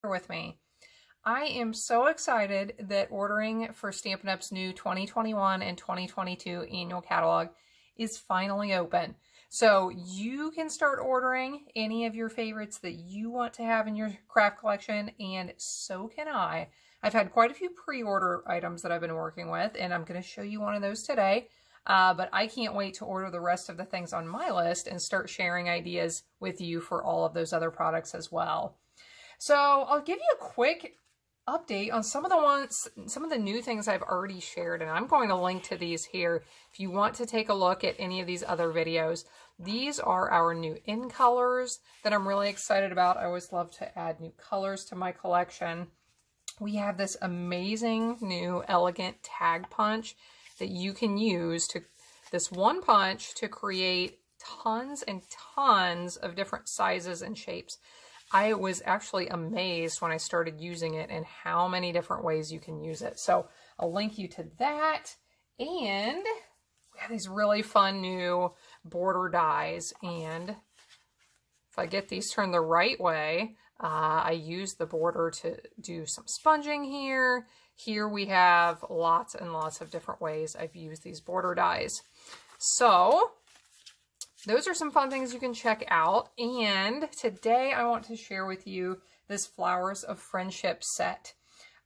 with me. I am so excited that ordering for Stampin' Up's new 2021 and 2022 annual catalog is finally open. So you can start ordering any of your favorites that you want to have in your craft collection, and so can I. I've had quite a few pre-order items that I've been working with, and I'm going to show you one of those today. But I can't wait to order the rest of the things on my list and start sharing ideas with you for all of those other products as well. So I'll give you a quick update on some of the new things I've already shared, and I'm going to link to these here if you want to take a look at any of these other videos. These are our new in colors that I'm really excited about. I always love to add new colors to my collection. We have this amazing new elegant tag punch that you can use to this one punch to create tons and tons of different sizes and shapes. I was actually amazed when I started using it and how many different ways you can use it. So I'll link you to that. And we have these really fun new border dies. And if I get these turned the right way, I use the border to do some sponging here. Here we have lots and lots of different ways I've used these border dies. So those are some fun things you can check out. And today I want to share with you this Flowers of Friendship set.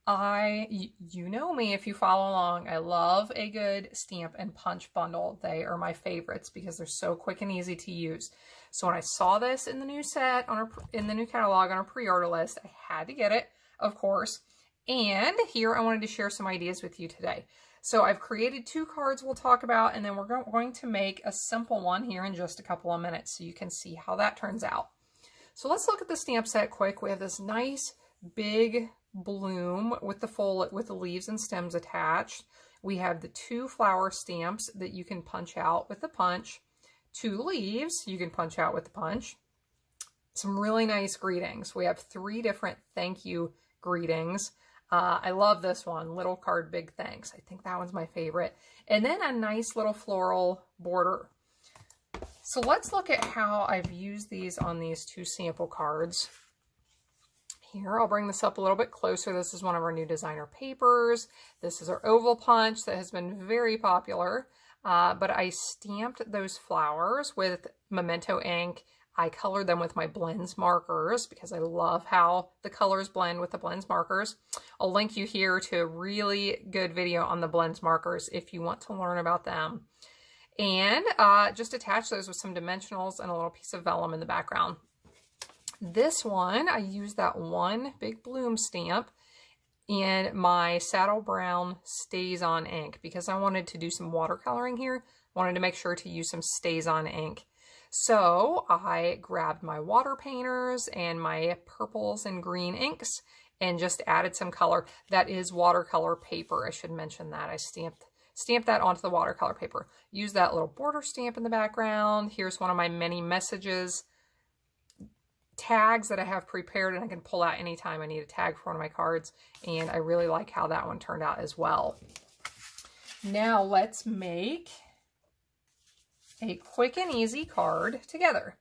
You know me if you follow along. I love a good stamp and punch bundle. They are my favorites because they're so quick and easy to use. So when I saw this in the new set, in the new catalog on our pre-order list, I had to get it, of course. And here I wanted to share some ideas with you today. So I've created 2 cards we'll talk about, and then we're going to make a simple one here in just a couple of minutes so you can see how that turns out. So let's look at the stamp set quick. We have this nice big bloom with the leaves and stems attached. We have the 2 flower stamps that you can punch out with the punch. 2 leaves you can punch out with the punch. Some really nice greetings. We have 3 different thank you greetings. I love this one, little card, big thanks. I think that one's my favorite. And then a nice little floral border. So let's look at how I've used these on these 2 sample cards. Here, I'll bring this up a little bit closer. This is one of our new designer papers. This is our oval punch that has been very popular. But I stamped those flowers with Memento ink. I colored them with my blends markers because I love how the colors blend with the blends markers. I'll link you here to a really good video on the blends markers if you want to learn about them. And just attach those with some dimensionals and a little piece of vellum in the background. This one, I used that one big bloom stamp in my saddle brown Stays On ink because I wanted to do some watercoloring here. Wanted to make sure to use some Stays On ink. So I grabbed my water painters and my purples and green inks and just added some color. That is watercolor paper. I should mention that. I stamped that onto the watercolor paper. Use that little border stamp in the background. Here's one of my many messages tags that I have prepared, and I can pull out anytime I need a tag for one of my cards. And I really like how that one turned out as well. Now let's make a quick and easy card together.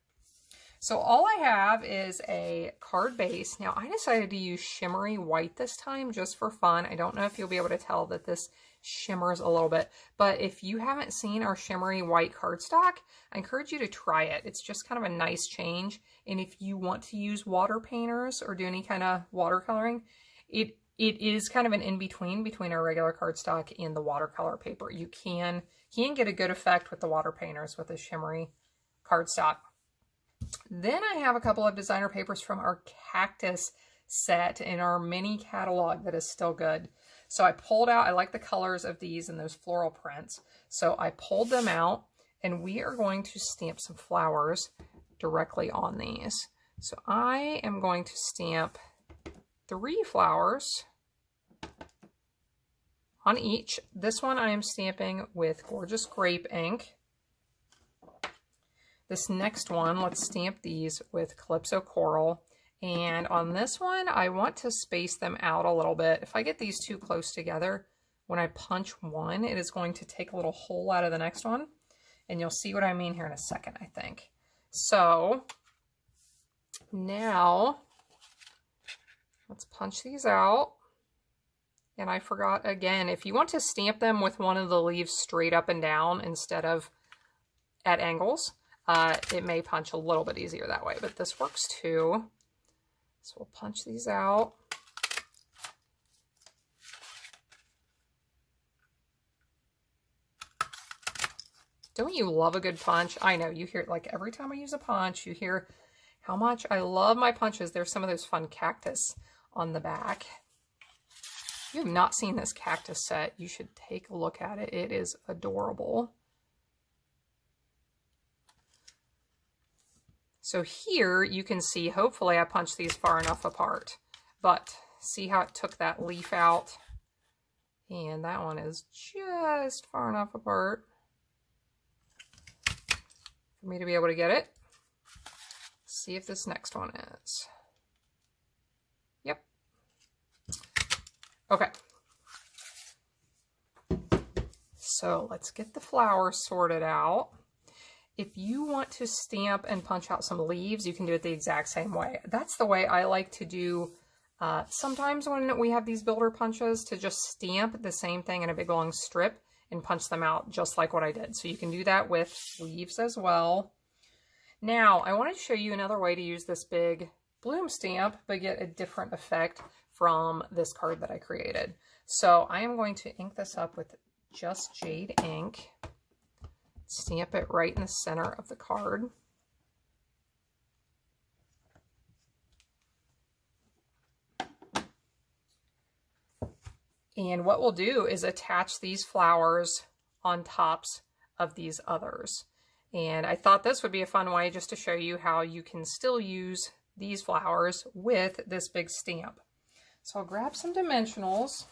So all I have is a card base. Now I decided to use shimmery white this time just for fun. I don't know if you'll be able to tell that this shimmers a little bit, but if you haven't seen our shimmery white cardstock, I encourage you to try it. It's just kind of a nice change. And if you want to use water painters or do any kind of watercoloring, it is kind of an in-between between our regular cardstock and the watercolor paper. You can get a good effect with the water painters with the shimmery cardstock. Then I have a couple of designer papers from our cactus set in our mini catalog that is still good. So I pulled out, I like the colors of these and those floral prints. So I pulled them out and we are going to stamp some flowers directly on these. So I am going to stamp 3 flowers on each. This one I am stamping with Gorgeous Grape ink. This next one, let's stamp these with Calypso Coral. And on this one, I want to space them out a little bit. If I get these 2 close together, when I punch one, it is going to take a little hole out of the next one. And you'll see what I mean here in a second, I think. So now Let's punch these out. And I forgot again, if you want to stamp them with one of the leaves straight up and down instead of at angles, it may punch a little bit easier that way, but this works too. So we'll punch these out. Don't you love a good punch? I know, you hear it like every time I use a punch, you hear how much I love my punches. There's some of those fun cactus on the back. If you have not seen this cactus set, you should take a look at it. It is adorable. So here you can see, hopefully I punched these far enough apart, but see how it took that leaf out? And that one is just far enough apart for me to be able to get it. See if this next one is. Yep. Okay. So let's get the flowers sorted out. If you want to stamp and punch out some leaves, you can do it the exact same way. That's the way I like to do sometimes when we have these builder punches, to just stamp the same thing in a big long strip and punch them out just like what I did. So you can do that with leaves as well. Now, I want to show you another way to use this big bloom stamp, but get a different effect from this card that I created. So I am going to ink this up with just jade ink. Stamp it right in the center of the card. And what we'll do is attach these flowers on tops of these others. And I thought this would be a fun way just to show you how you can still use these flowers with this big stamp. So I'll grab some dimensionals.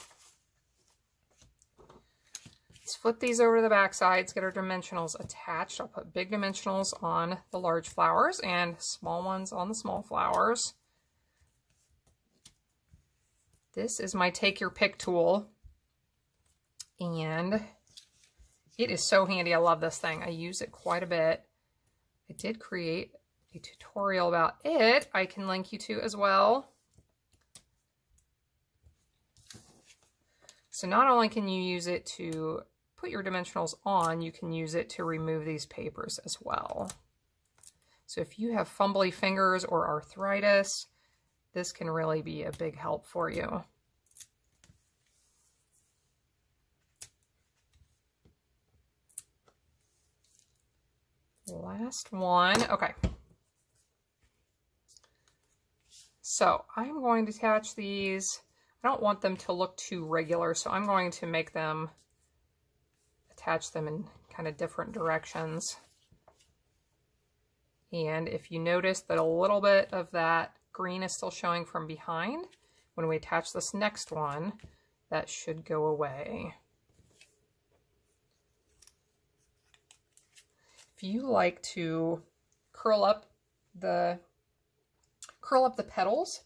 Let's flip these over to the back sides, get our dimensionals attached. I'll put big dimensionals on the large flowers and small ones on the small flowers. This is my take your pick tool, and it is so handy. I love this thing. I use it quite a bit. I did create a tutorial about it I can link you to as well. So not only can you use it to put your dimensionals on, you can use it to remove these papers as well. So if you have fumbly fingers or arthritis, this can really be a big help for you. Last one. Okay. So I'm going to attach these. I don't want them to look too regular, so I'm going to make them, attach them in kind of different directions. And if you notice that a little bit of that green is still showing from behind, when we attach this next one, that should go away. If you like to curl up the petals,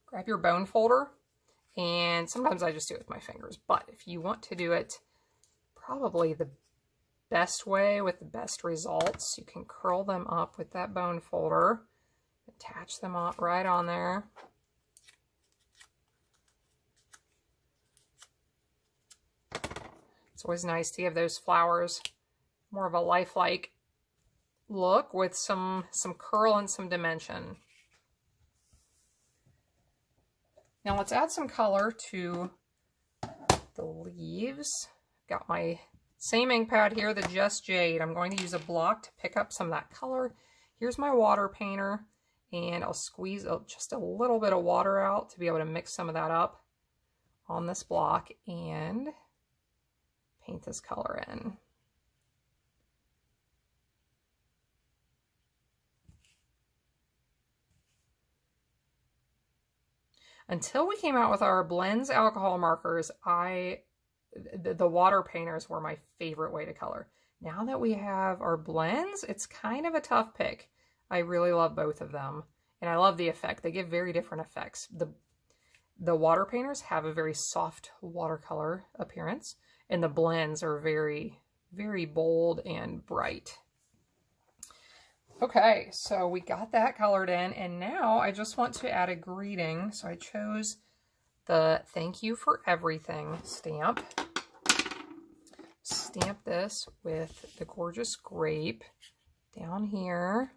grab your bone folder, and sometimes I just do it with my fingers, but if you want to do it probably the best way with the best results, you can curl them up with that bone folder, attach them up right on there. It's always nice to give those flowers more of a lifelike look with some curl and some dimension. Now let's add some color to the leaves. Got my same ink pad here, the Just Jade. I'm going to use a block to pick up some of that color. Here's my water painter, and I'll squeeze just a little bit of water out to be able to mix some of that up on this block and paint this color in. Until we came out with our blends alcohol markers, the water painters were my favorite way to color. Now that we have our blends, it's kind of a tough pick. I really love both of them, and I love the effect. They give very different effects. The water painters have a very soft watercolor appearance, and the blends are very, very bold and bright. Okay, so we got that colored in, and now I just want to add a greeting. So I chose the thank you for everything stamp. Stamp this with the gorgeous grape down here.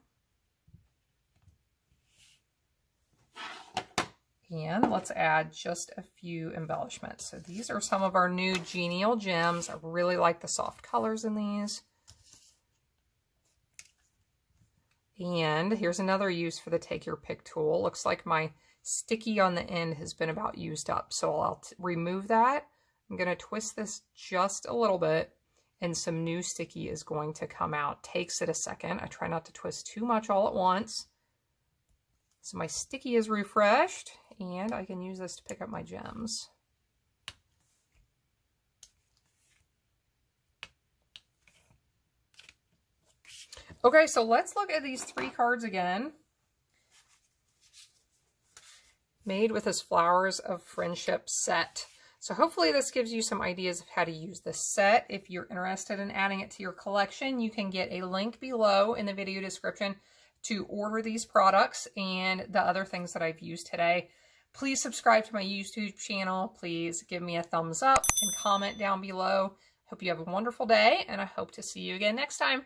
And let's add just a few embellishments. So these are some of our new genial gems. I really like the soft colors in these. And here's another use for the Take Your Pick tool. Looks like my sticky on the end has been about used up. So I'll remove that. I'm going to twist this just a little bit and some new sticky is going to come out. Takes it a second. I try not to twist too much all at once. So my sticky is refreshed and I can use this to pick up my gems. Okay, so let's look at these 3 cards again. Made with this Flowers of Friendship set. So hopefully this gives you some ideas of how to use this set. If you're interested in adding it to your collection, you can get a link below in the video description to order these products and the other things that I've used today. Please subscribe to my YouTube channel. Please give me a thumbs up and comment down below. Hope you have a wonderful day, and I hope to see you again next time.